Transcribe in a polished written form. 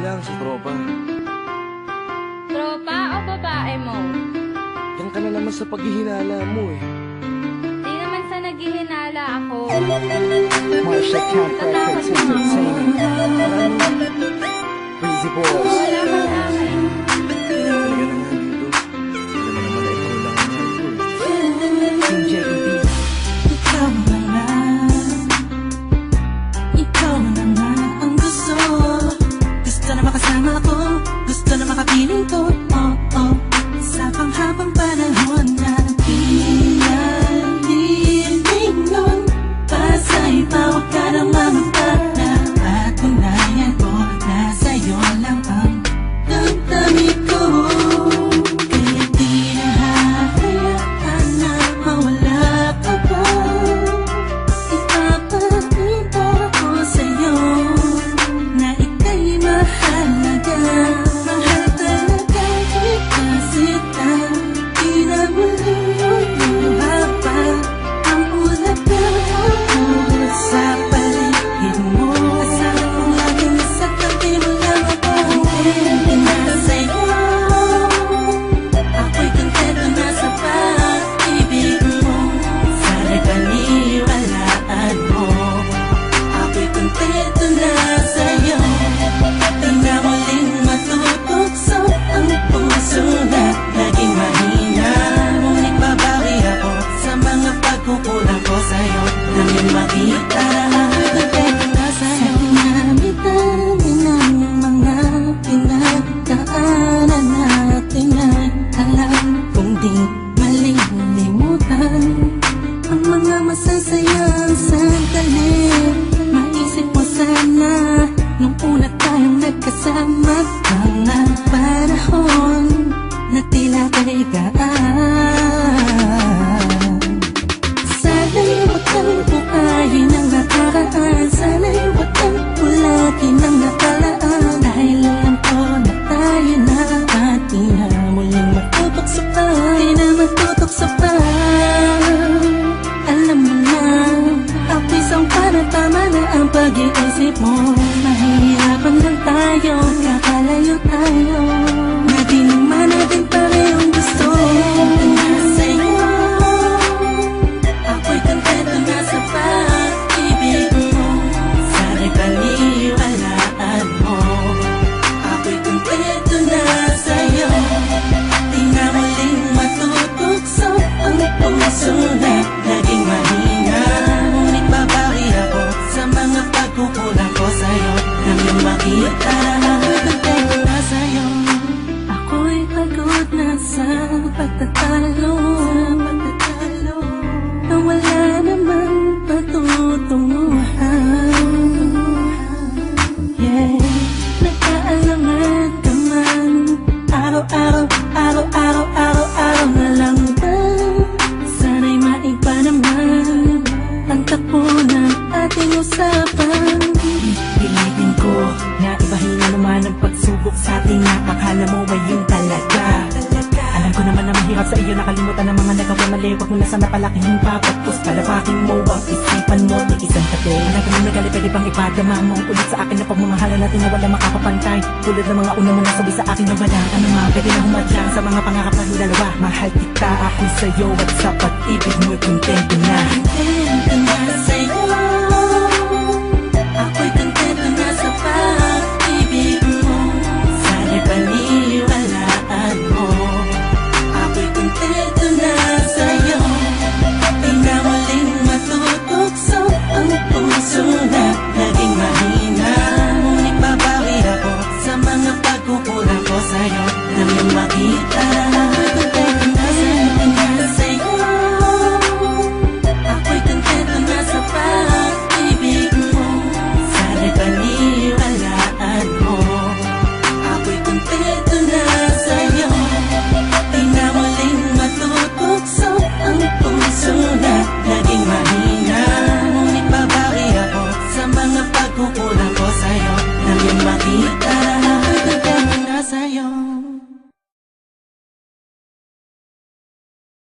lang sa tropa. Tropa o babae mo? Yan ka na naman sa paghihinala mo eh. Di naman sa naghihinala ako. Marsha Camp Records Entertainment. Breezy Boys. Wala ka sa akin. Talaga na nga dito. Hindi naman naman na ikaw lang ang mahal ko eh. Team JED. Ikaw na nga. Ikaw na nga ang gusto. Gusto na makasama ko. Gusto na makapiling ko. Oh, oh. Sa panghabang panahon na pinalilingon. Pasa'y pa, huwag ka na mamagpala. Patunayan ko na sa'yo lang ang damdamin ko. Kaya di na hahayaan na mawala ka pa. Ipapakita ko sa'yo na ika'y mahalaga. Mahal talaga kita sita. Di na maluluha pa ang ulap na ako sa paligid mo. Kasama kong laging sa tabi mo lang ako. Hindi na sa'yo. Ako'y kontento na sa pag-ibig mo. Sana'y paniwalaan mo. Ako'y kontento na sa'yo. Di na muling matutokso ang puso na naging mahina. Ngunit babawi ako sa mga pagkukulang ko sa'yo. Nanging makita na ako'y kontento na sa'yo. Sa dinami-dami ng mga pinagdaanan natin ay alam kong di malilimutan ang mga masasayang sandali. Maisip mo sana nung una tayong nagkasama. Mga panahon na tila kay gaan. Sana'y huwag kang buhayin ang nakaraan. Sana'y huwag kang ulatin ang nakalaan. Dahil alam ko na tayo na at di na muling matutokso pa. Di na matutokso pa. Alam mo na, ako'y sangpa na tama na ang pag-iisip mo. Mahihirapan lang tayo, kakalayo tayo. Na di naman natin parehong gusto. Na sa'yo, ako'y kontento na sa pag-ibig mo. Sana'y paniwalaan mo. Ako'y kontento na sa'yo. Di na muling matutokso ang puso na naging mahina. Ngunit babawi ako sa mga pagkukulang ko sa'yo. Nanging makita na ako'y kontento na sa'yo. Ako'y pagod na sa pagtatalo. Na wala namang patutunguhan. Yeah, nagkaalangan ka man. Araw-araw na lang ba? Sana'y maiba naman ang takbo ng ating usapan. Pilitin ko na ibahin na naman ang pagsubok sa ating akala mo ay yun talaga. Alam ko naman na mahirap sa iyo nakalimutan ang mga nagawa mali. Huwag mo na sana palakihin pa. Pagpus palapakin mo ang isipan mo. Tikisan ka din. Wala kami nagali pwede bang ipadama mo ulit sa akin na pagmamahala natin na wala makakapantay. Tulad ng mga una mo nasabi sa akin na wala ka naman pwede na humadlang sa mga pangarap natin dalawa. Mahal kita ako sa'yo at sa pag-ibig mo'y kontento na. Kontento na sa'yo.